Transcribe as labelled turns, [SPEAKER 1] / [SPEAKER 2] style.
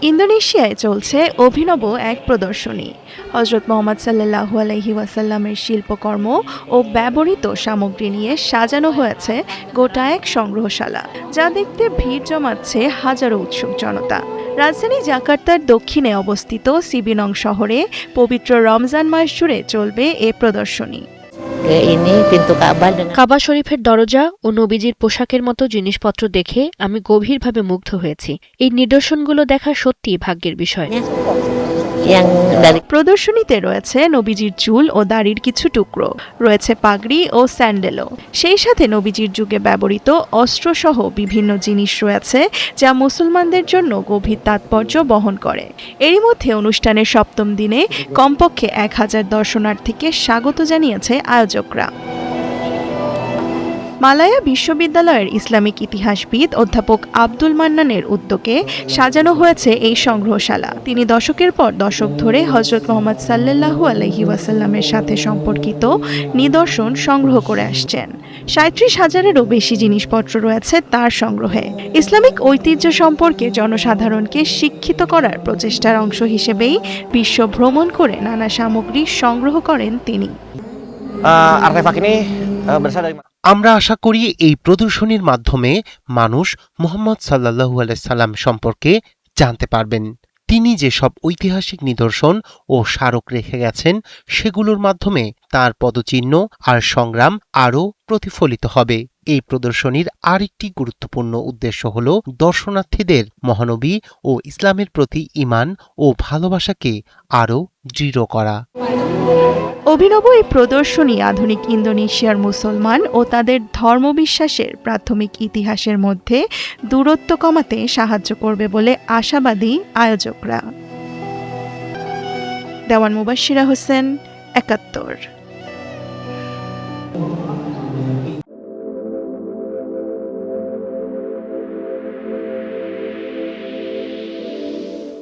[SPEAKER 1] ইন্দোনেশিয়ায় চলছে অভিনব এক প্রদর্শনী। হযরত মুহাম্মদ সাল্লাল্লাহু আলাইহি ওয়াসাল্লামের শিল্পকর্ম ও ব্যবহৃত সামগ্রী নিয়ে সাজানো হয়েছে গোটা এক সংগ্রহশালা, যা দেখতে ভিড় জমাচ্ছে হাজারো উৎসুক জনতা। রাজধানী জাকার্তার দক্ষিণে অবস্থিত সিবিনং শহরে পবিত্র রমজান মাস জুড়ে চলবে এ প্রদর্শনী।
[SPEAKER 2] কাবা শরীফের দরজা ও নবীজির পোশাকের মতো জিনিসপত্র দেখে আমি গভীরভাবে মুগ্ধ হয়েছি। এই নিদর্শনগুলো দেখা সত্যিই ভাগ্যের বিষয়।
[SPEAKER 1] প্রদর্শনীতে রয়েছে নবীজির চুল ও দাড়ির কিছু টুকরো, রয়েছে পাগড়ি ও স্যান্ডেলও। সেই সাথে নবীজির যুগে ব্যবহৃত অস্ত্রসহ বিভিন্ন জিনিস রয়েছে, যা মুসলমানদের জন্য গভীর তাৎপর্য বহন করে। এরই মধ্যে অনুষ্ঠানের সপ্তম দিনে কমপক্ষে 1000 দর্শনার্থীকে স্বাগত জানিয়েছে আয়োজকরা। মালায়া বিশ্ববিদ্যালয়ের ইসলামিক ইতিহাসবিদ অধ্যাপক আব্দুল মান্নানের উদ্যোগে সাজানো হয়েছে এই সংগ্রহশালা। তিনি দশকের পর দশক ধরে হযরত মুহাম্মদ সাল্লাল্লাহু আলাইহি ওয়াসাল্লামের সাথে সম্পর্কিত নিদর্শন সংগ্রহ করে আসছেন। 37,000-এরও বেশি জিনিসপত্র রয়েছে তার সংগ্রহে। ইসলামিক ঐতিহ্য সম্পর্কে জনসাধারণকে শিক্ষিত করার প্রচেষ্টার অংশ হিসেবেই বিশ্ব ভ্রমণ করে নানা সামগ্রী সংগ্রহ করেন তিনি।
[SPEAKER 3] আমরা আশা করি এই প্রদর্শনীর মাধ্যমে মানুষ মুহাম্মদ সাল্লাল্লাহু আলাইহি সাল্লাম সম্পর্কে জানতে পারবেন। তিনি যেসব ঐতিহাসিক নিদর্শন ও স্মারক রেখে গেছেন, সেগুলোর মাধ্যমে তার পদচিহ্ন আর সংগ্রাম আরও প্রতিফলিত হবে। এই প্রদর্শনীর আরেকটি গুরুত্বপূর্ণ উদ্দেশ্য হল দর্শনার্থীদের মহানবী ও ইসলামের প্রতি ঈমান ও ভালোবাসাকে আরও দৃঢ় করা।
[SPEAKER 1] অভিনব এই প্রদর্শনী আধুনিক ইন্দোনেশিয়ার মুসলমান ও তাদের ধর্মবিশ্বাসের প্রাথমিক ইতিহাসের মধ্যে দূরত্ব কমাতে সাহায্য করবে বলে আশাবাদী আয়োজকরা। দেওয়ান মুবাশশিরা হোসেন, ৭১।